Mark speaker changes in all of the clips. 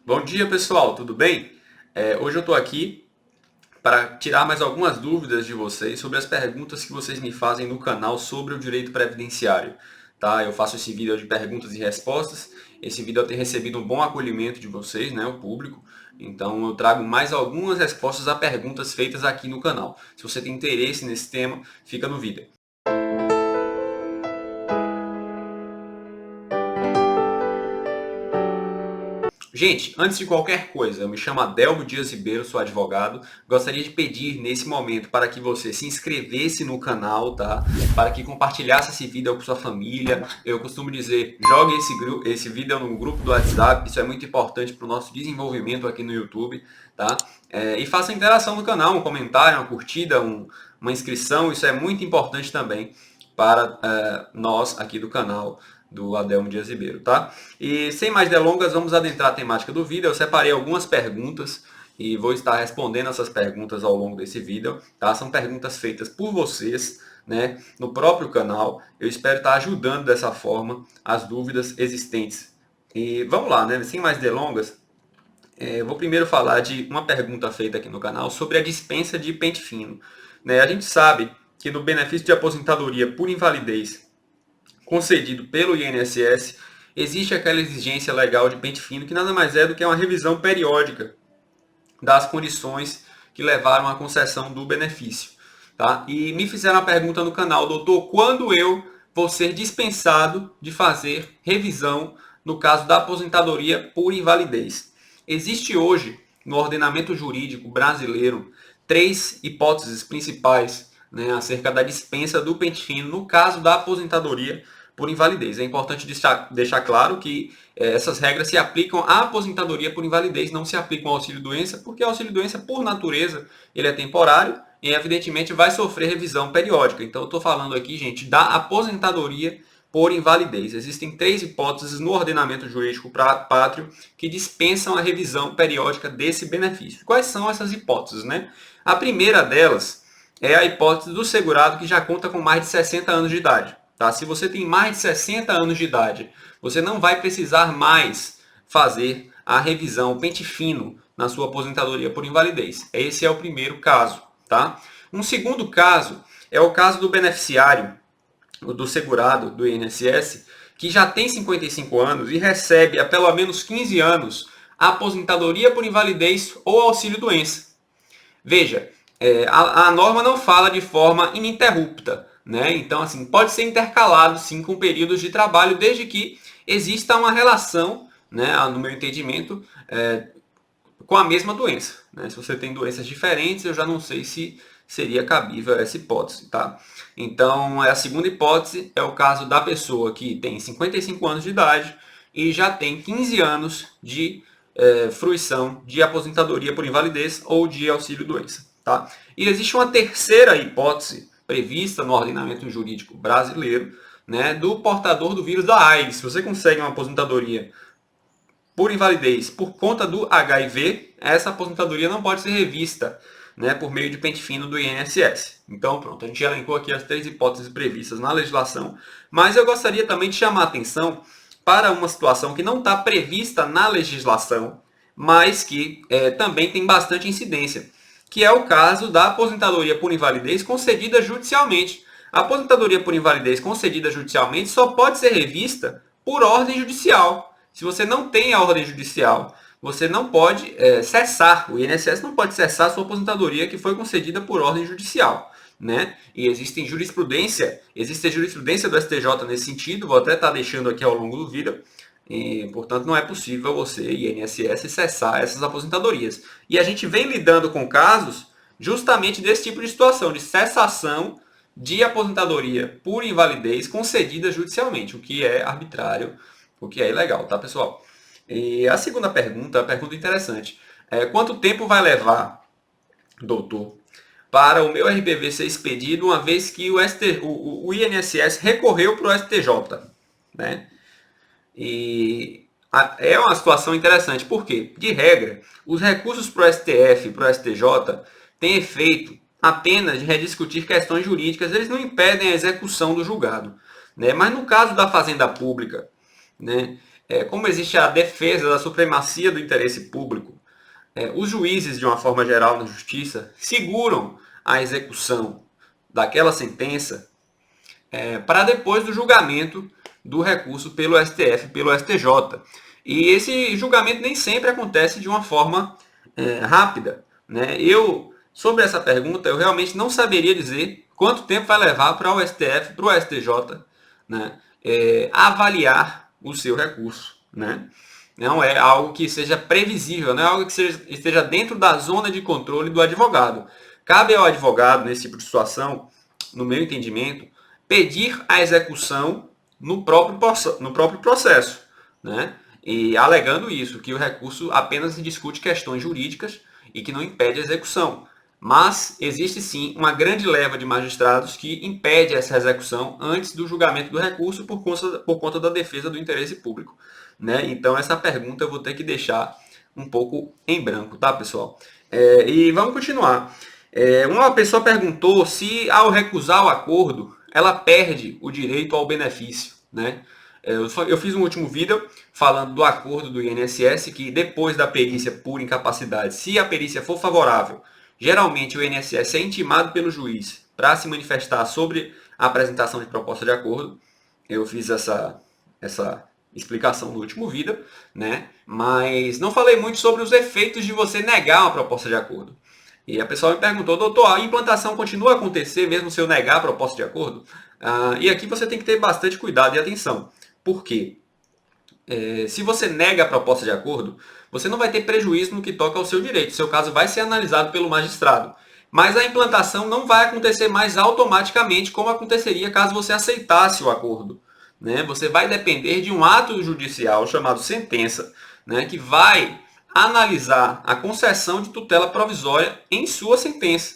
Speaker 1: Bom dia, pessoal, tudo bem? Hoje eu estou aqui para tirar mais algumas dúvidas de vocês sobre as perguntas que vocês me fazem no canal sobre o direito previdenciário. Tá? Eu faço esse vídeo de perguntas e respostas. Esse vídeo tem recebido um bom acolhimento de vocês, né, o público. Então eu trago mais algumas respostas a perguntas feitas aqui no canal. Se você tem interesse nesse tema, fica no vídeo. Gente, antes de qualquer coisa, eu me chamo Adelmo Dias Ribeiro, sou advogado. Gostaria de pedir nesse momento para que você se inscrevesse no canal, tá? Para que compartilhasse esse vídeo com sua família. Eu costumo dizer, jogue esse vídeo no grupo do WhatsApp, isso é muito importante para o nosso desenvolvimento aqui no YouTube, tá? E faça interação no canal, um comentário, uma curtida, uma inscrição, isso é muito importante também para nós aqui do canal do Adelmo Dias Ribeiro, tá? E sem mais delongas, vamos adentrar a temática do vídeo. Eu separei algumas perguntas e vou estar respondendo essas perguntas ao longo desse vídeo, tá? São perguntas feitas por vocês, né, no próprio canal. Eu espero estar ajudando dessa forma as dúvidas existentes. E vamos lá, né? Sem mais delongas, vou primeiro falar de uma pergunta feita aqui no canal sobre a dispensa de pente fino. Né? A gente sabe que no benefício de aposentadoria por invalidez concedido pelo INSS, existe aquela exigência legal de pente fino, que nada mais é do que uma revisão periódica das condições que levaram à concessão do benefício. Tá? E me fizeram a pergunta no canal, doutor, quando eu vou ser dispensado de fazer revisão no caso da aposentadoria por invalidez? Existe hoje, no ordenamento jurídico brasileiro, 3 hipóteses principais, né, acerca da dispensa do pente fino no caso da aposentadoria por invalidez. É importante deixar claro que essas regras se aplicam à aposentadoria por invalidez, não se aplicam ao auxílio-doença, porque o auxílio-doença, por natureza, ele é temporário e, evidentemente, vai sofrer revisão periódica. Então, eu estou falando aqui, gente, da aposentadoria por invalidez. Existem 3 hipóteses no ordenamento jurídico pátrio que dispensam a revisão periódica desse benefício. Quais são essas hipóteses, né? A primeira delas é a hipótese do segurado que já conta com mais de 60 anos de idade. Tá? Se você tem mais de 60 anos de idade, você não vai precisar mais fazer a revisão, o pente fino, na sua aposentadoria por invalidez. Esse é o primeiro caso. Tá? Um segundo caso é o caso do beneficiário, do segurado do INSS, que já tem 55 anos e recebe há pelo menos 15 anos a aposentadoria por invalidez ou auxílio-doença. Veja, a norma não fala de forma ininterrupta, né? Então, assim, pode ser intercalado, sim, com períodos de trabalho, desde que exista uma relação, né, no meu entendimento, com a mesma doença. Né? Se você tem doenças diferentes, eu já não sei se seria cabível essa hipótese. Tá? Então, a segunda hipótese é o caso da pessoa que tem 55 anos de idade e já tem 15 anos de fruição de aposentadoria por invalidez ou de auxílio-doença. Tá? E existe uma terceira hipótese prevista no ordenamento jurídico brasileiro, né, do portador do vírus da AIDS. Se você consegue uma aposentadoria por invalidez por conta do HIV, essa aposentadoria não pode ser revista, né, por meio de pente fino do INSS. Então, pronto, a gente elencou aqui as 3 hipóteses previstas na legislação, mas eu gostaria também de chamar a atenção para uma situação que não está prevista na legislação, mas que também tem bastante incidência, que é o caso da aposentadoria por invalidez concedida judicialmente. A aposentadoria por invalidez concedida judicialmente só pode ser revista por ordem judicial. Se você não tem a ordem judicial, você não pode cessar, o INSS não pode cessar a sua aposentadoria que foi concedida por ordem judicial. Né? E existe jurisprudência do STJ nesse sentido, vou até estar deixando aqui ao longo do vídeo, e, portanto, não é possível você, INSS, cessar essas aposentadorias. E a gente vem lidando com casos justamente desse tipo de situação, de cessação de aposentadoria por invalidez concedida judicialmente, o que é arbitrário, o que é ilegal, tá, pessoal? E a segunda pergunta, interessante. Quanto tempo vai levar, doutor, para o meu RPV ser expedido, uma vez que o INSS recorreu para o STJ? Né? E é uma situação interessante, porque, de regra, os recursos para o STF e para o STJ têm efeito apenas de rediscutir questões jurídicas, eles não impedem a execução do julgado. Né? Mas no caso da Fazenda Pública, né, como existe a defesa da supremacia do interesse público, os juízes, de uma forma geral na justiça, seguram a execução daquela sentença para depois do julgamento do recurso pelo STF, pelo STJ. E esse julgamento nem sempre acontece de uma forma rápida, né? Sobre essa pergunta, eu realmente não saberia dizer quanto tempo vai levar para o STF, para o STJ, né, avaliar o seu recurso, né? Não é algo que seja previsível, não é algo que esteja dentro da zona de controle do advogado. Cabe ao advogado, nesse tipo de situação, no meu entendimento, pedir a execução no próprio processo, né? E alegando isso, que o recurso apenas discute questões jurídicas e que não impede a execução. Mas existe sim uma grande leva de magistrados que impede essa execução antes do julgamento do recurso por conta da defesa do interesse público, né? Então essa pergunta eu vou ter que deixar um pouco em branco, tá, pessoal? E vamos continuar. Uma pessoa perguntou se ao recusar o acordo ela perde o direito ao benefício, né? Eu fiz um último vídeo falando do acordo do INSS, que depois da perícia por incapacidade, se a perícia for favorável, geralmente o INSS é intimado pelo juiz para se manifestar sobre a apresentação de proposta de acordo. Eu fiz essa explicação no último vídeo, né? Mas não falei muito sobre os efeitos de você negar uma proposta de acordo. E a pessoa me perguntou, doutor, a implantação continua a acontecer mesmo se eu negar a proposta de acordo? E aqui você tem que ter bastante cuidado e atenção. Por quê? Se você nega a proposta de acordo, você não vai ter prejuízo no que toca ao seu direito. Seu caso vai ser analisado pelo magistrado. Mas a implantação não vai acontecer mais automaticamente como aconteceria caso você aceitasse o acordo, né? Você vai depender de um ato judicial chamado sentença, né, que vai analisar a concessão de tutela provisória em sua sentença,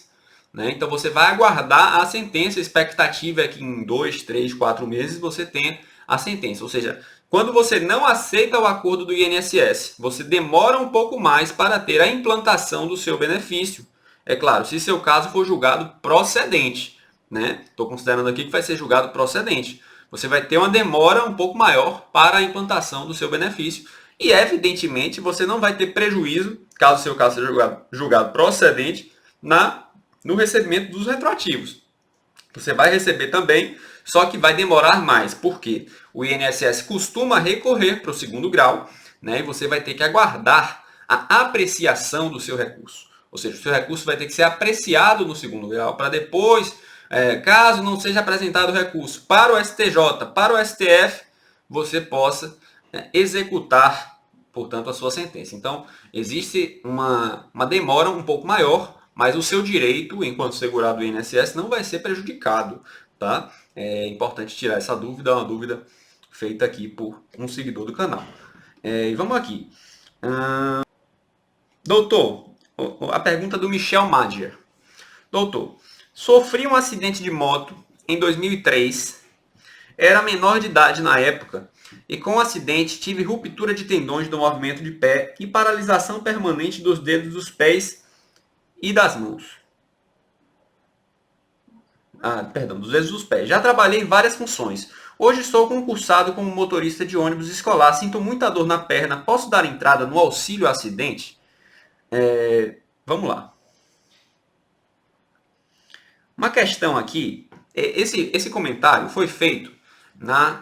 Speaker 1: né? Então você vai aguardar a sentença, a expectativa é que em 2, 3, 4 meses você tenha a sentença. Ou seja, quando você não aceita o acordo do INSS, você demora um pouco mais para ter a implantação do seu benefício. É claro, se seu caso for julgado procedente, né? Estou considerando aqui que vai ser julgado procedente. Você vai ter uma demora um pouco maior para a implantação do seu benefício. E, evidentemente, você não vai ter prejuízo, caso o seu caso seja julgado procedente, no recebimento dos retroativos. Você vai receber também, só que vai demorar mais. Por quê? O INSS costuma recorrer para o segundo grau, né? E você vai ter que aguardar a apreciação do seu recurso. Ou seja, o seu recurso vai ter que ser apreciado no segundo grau para depois, caso não seja apresentado o recurso para o STJ, para o STF, você possa executar, portanto, a sua sentença. Então, existe uma demora um pouco maior, mas o seu direito, enquanto segurado do INSS, não vai ser prejudicado, tá? É importante tirar essa dúvida, é uma dúvida feita aqui por um seguidor do canal. E vamos aqui. Doutor, a pergunta do Michel Madger. Doutor, sofri um acidente de moto em 2003, era menor de idade na época, e com o acidente tive ruptura de tendões do movimento de pé e paralisação permanente dos dedos dos pés e das mãos. Dos dedos dos pés. Já trabalhei em várias funções. Hoje sou concursado como motorista de ônibus escolar. Sinto muita dor na perna. Posso dar entrada no auxílio acidente? Vamos lá. Uma questão aqui. Esse comentário foi feito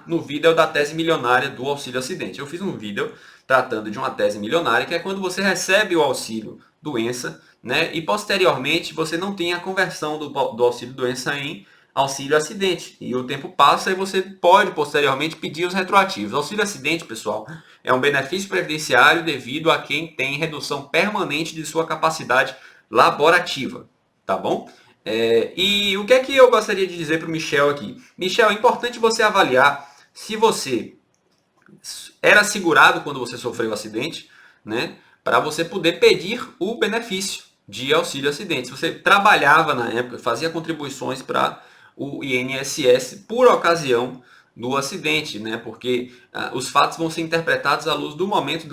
Speaker 1: no vídeo da tese milionária do auxílio acidente. Eu fiz um vídeo tratando de uma tese milionária, que é quando você recebe o auxílio doença, né, e posteriormente você não tem a conversão do auxílio doença em auxílio acidente. E o tempo passa e você pode posteriormente pedir os retroativos. Auxílio acidente, pessoal, é um benefício previdenciário devido a quem tem redução permanente de sua capacidade laborativa, tá bom? E o que é que eu gostaria de dizer para o Michel aqui? Michel, é importante você avaliar se você era segurado quando você sofreu o acidente, né, para você poder pedir o benefício de auxílio acidente. Se você trabalhava na época, fazia contribuições para o INSS por ocasião do acidente, né, porque os fatos vão ser interpretados à luz do momento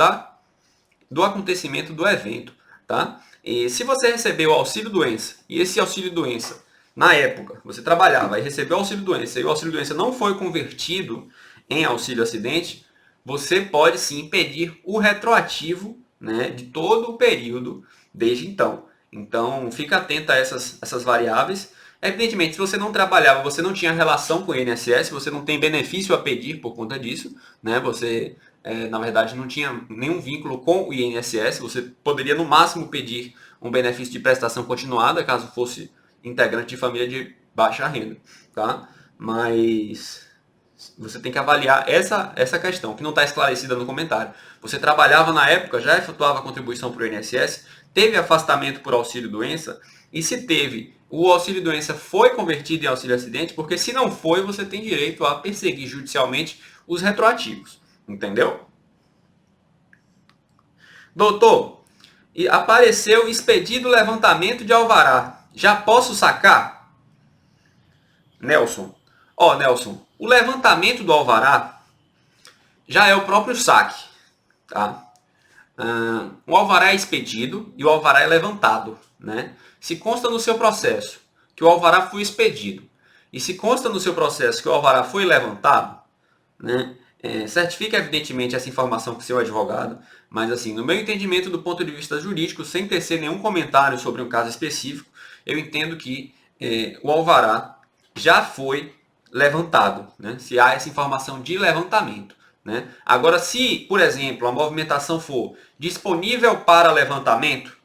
Speaker 1: do acontecimento do evento, tá? E se você recebeu o auxílio-doença, e esse auxílio-doença, na época, você trabalhava e recebeu o auxílio-doença, e o auxílio-doença não foi convertido em auxílio-acidente, você pode sim pedir o retroativo, né, de todo o período desde então. Então, fica atento a essas variáveis. Evidentemente, se você não trabalhava, você não tinha relação com o INSS, você não tem benefício a pedir por conta disso, né? Você, na verdade, não tinha nenhum vínculo com o INSS, você poderia, no máximo, pedir um benefício de prestação continuada, caso fosse integrante de família de baixa renda, tá? Mas você tem que avaliar essa questão, que não está esclarecida no comentário. Você trabalhava na época, já efetuava a contribuição para o INSS, teve afastamento por auxílio-doença, e se teve, o auxílio-doença foi convertido em auxílio-acidente, porque se não foi, você tem direito a perseguir judicialmente os retroativos. Entendeu? Doutor, apareceu expedido levantamento de alvará. Já posso sacar? Nelson. Nelson, o levantamento do alvará já é o próprio saque. Tá? O alvará é expedido e o alvará é levantado. Né? Se consta no seu processo que o alvará foi expedido e se consta no seu processo que o alvará foi levantado, né, certifica evidentemente essa informação com o seu advogado, mas assim, no meu entendimento do ponto de vista jurídico, sem tecer nenhum comentário sobre um caso específico, eu entendo que o alvará já foi levantado, né, se há essa informação de levantamento. Né? Agora, se, por exemplo, a movimentação for disponível para levantamento,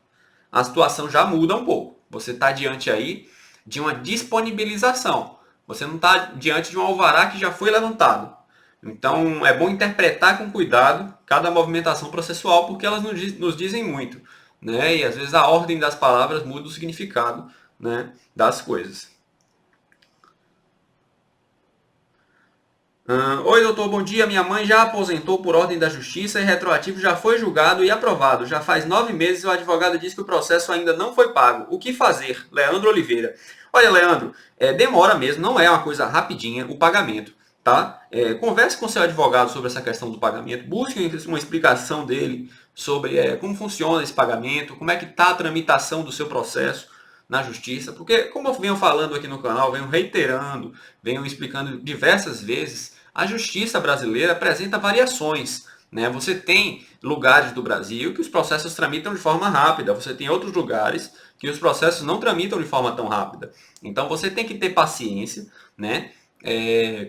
Speaker 1: a situação já muda um pouco. Você está diante aí de uma disponibilização. Você não está diante de um alvará que já foi levantado. Então, é bom interpretar com cuidado cada movimentação processual, porque elas nos dizem muito. Né? E, às vezes, a ordem das palavras muda o significado, né, das coisas. Oi, doutor, bom dia. Minha mãe já aposentou por ordem da justiça e retroativo já foi julgado e aprovado. Já faz 9 meses e o advogado diz que o processo ainda não foi pago. O que fazer? Leandro Oliveira. Olha, Leandro, demora mesmo, não é uma coisa rapidinha o pagamento. Tá? Converse com seu advogado sobre essa questão do pagamento, busque uma explicação dele sobre como funciona esse pagamento, como é que está a tramitação do seu processo na justiça, porque como eu venho falando aqui no canal, venho reiterando, venho explicando diversas vezes, a justiça brasileira apresenta variações. Né? Você tem lugares do Brasil que os processos tramitam de forma rápida, você tem outros lugares que os processos não tramitam de forma tão rápida. Então você tem que ter paciência, né,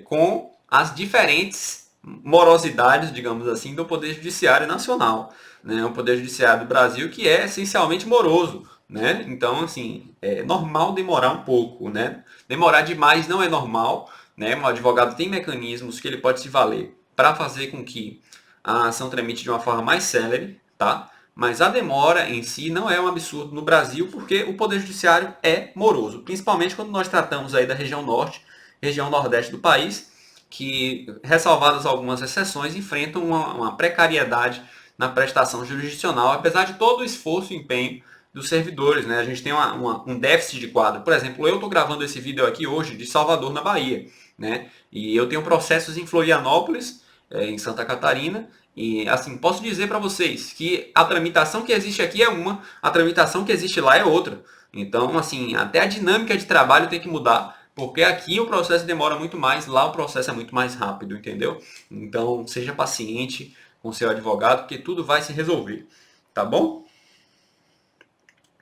Speaker 1: com as diferentes morosidades, digamos assim, do Poder Judiciário Nacional. Né? O Poder Judiciário do Brasil que é essencialmente moroso. Né? Então, assim, é normal demorar um pouco. Né? Demorar demais não é normal. Né? O advogado tem mecanismos que ele pode se valer para fazer com que a ação tramite de uma forma mais célere, tá? Mas a demora em si não é um absurdo no Brasil, porque o Poder Judiciário é moroso, principalmente quando nós tratamos aí da região norte, região nordeste do país, que, ressalvadas algumas exceções, enfrentam uma precariedade na prestação jurisdicional, apesar de todo o esforço e empenho dos servidores. Né? A gente tem um déficit de quadro. Por exemplo, eu estou gravando esse vídeo aqui hoje de Salvador, na Bahia. Né? E eu tenho processos em Florianópolis, em Santa Catarina, e assim, posso dizer para vocês que a tramitação que existe aqui é uma, a tramitação que existe lá é outra. Então, assim, até a dinâmica de trabalho tem que mudar, porque aqui o processo demora muito mais, lá o processo é muito mais rápido, entendeu? Então, seja paciente com seu advogado, porque tudo vai se resolver, tá bom?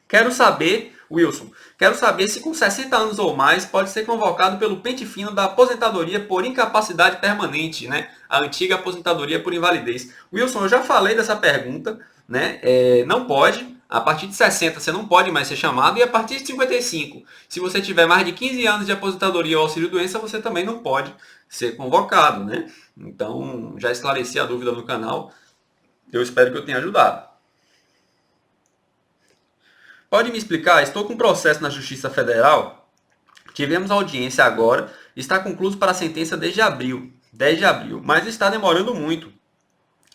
Speaker 1: Quero saber, Wilson, se com 60 anos ou mais pode ser convocado pelo pente fino da aposentadoria por incapacidade permanente, né? A antiga aposentadoria por invalidez. Wilson, eu já falei dessa pergunta, né? Não pode. A partir de 60 você não pode mais ser chamado e a partir de 55, se você tiver mais de 15 anos de aposentadoria ou auxílio-doença, você também não pode ser convocado, né? Então, já esclareci a dúvida no canal. Eu espero que eu tenha ajudado. Pode me explicar? Estou com um processo na Justiça Federal. Tivemos audiência agora. Está concluído para a sentença desde abril. 10 de abril. Mas está demorando muito.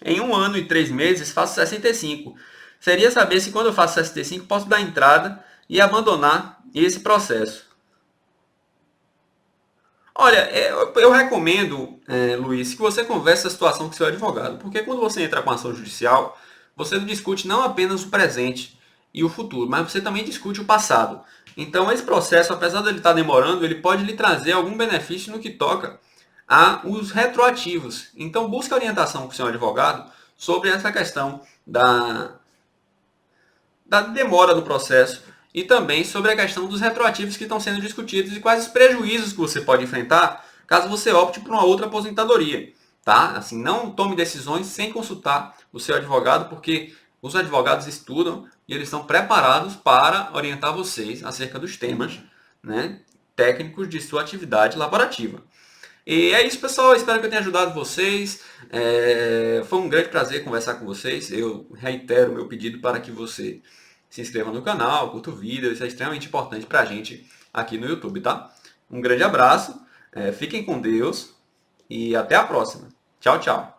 Speaker 1: Em 1 ano e 3 meses faço 65. Seria saber se quando eu faço 65 posso dar entrada e abandonar esse processo. Olha, eu recomendo, Luiz, que você converse a situação com seu advogado. Porque quando você entra com ação judicial, você discute não apenas o presente e o futuro, mas você também discute o passado. Então, esse processo, apesar de ele estar demorando, ele pode lhe trazer algum benefício no que toca os retroativos. Então, busque orientação com o seu advogado sobre essa questão da demora no processo e também sobre a questão dos retroativos que estão sendo discutidos e quais os prejuízos que você pode enfrentar caso você opte por uma outra aposentadoria. Tá? Assim, não tome decisões sem consultar o seu advogado, porque os advogados estudam e eles estão preparados para orientar vocês acerca dos temas, né, técnicos de sua atividade laborativa. E é isso, pessoal. Espero que eu tenha ajudado vocês. Foi um grande prazer conversar com vocês. Eu reitero o meu pedido para que você se inscreva no canal, curta o vídeo. Isso é extremamente importante para a gente aqui no YouTube, tá? Um grande abraço. Fiquem com Deus e até a próxima. Tchau, tchau.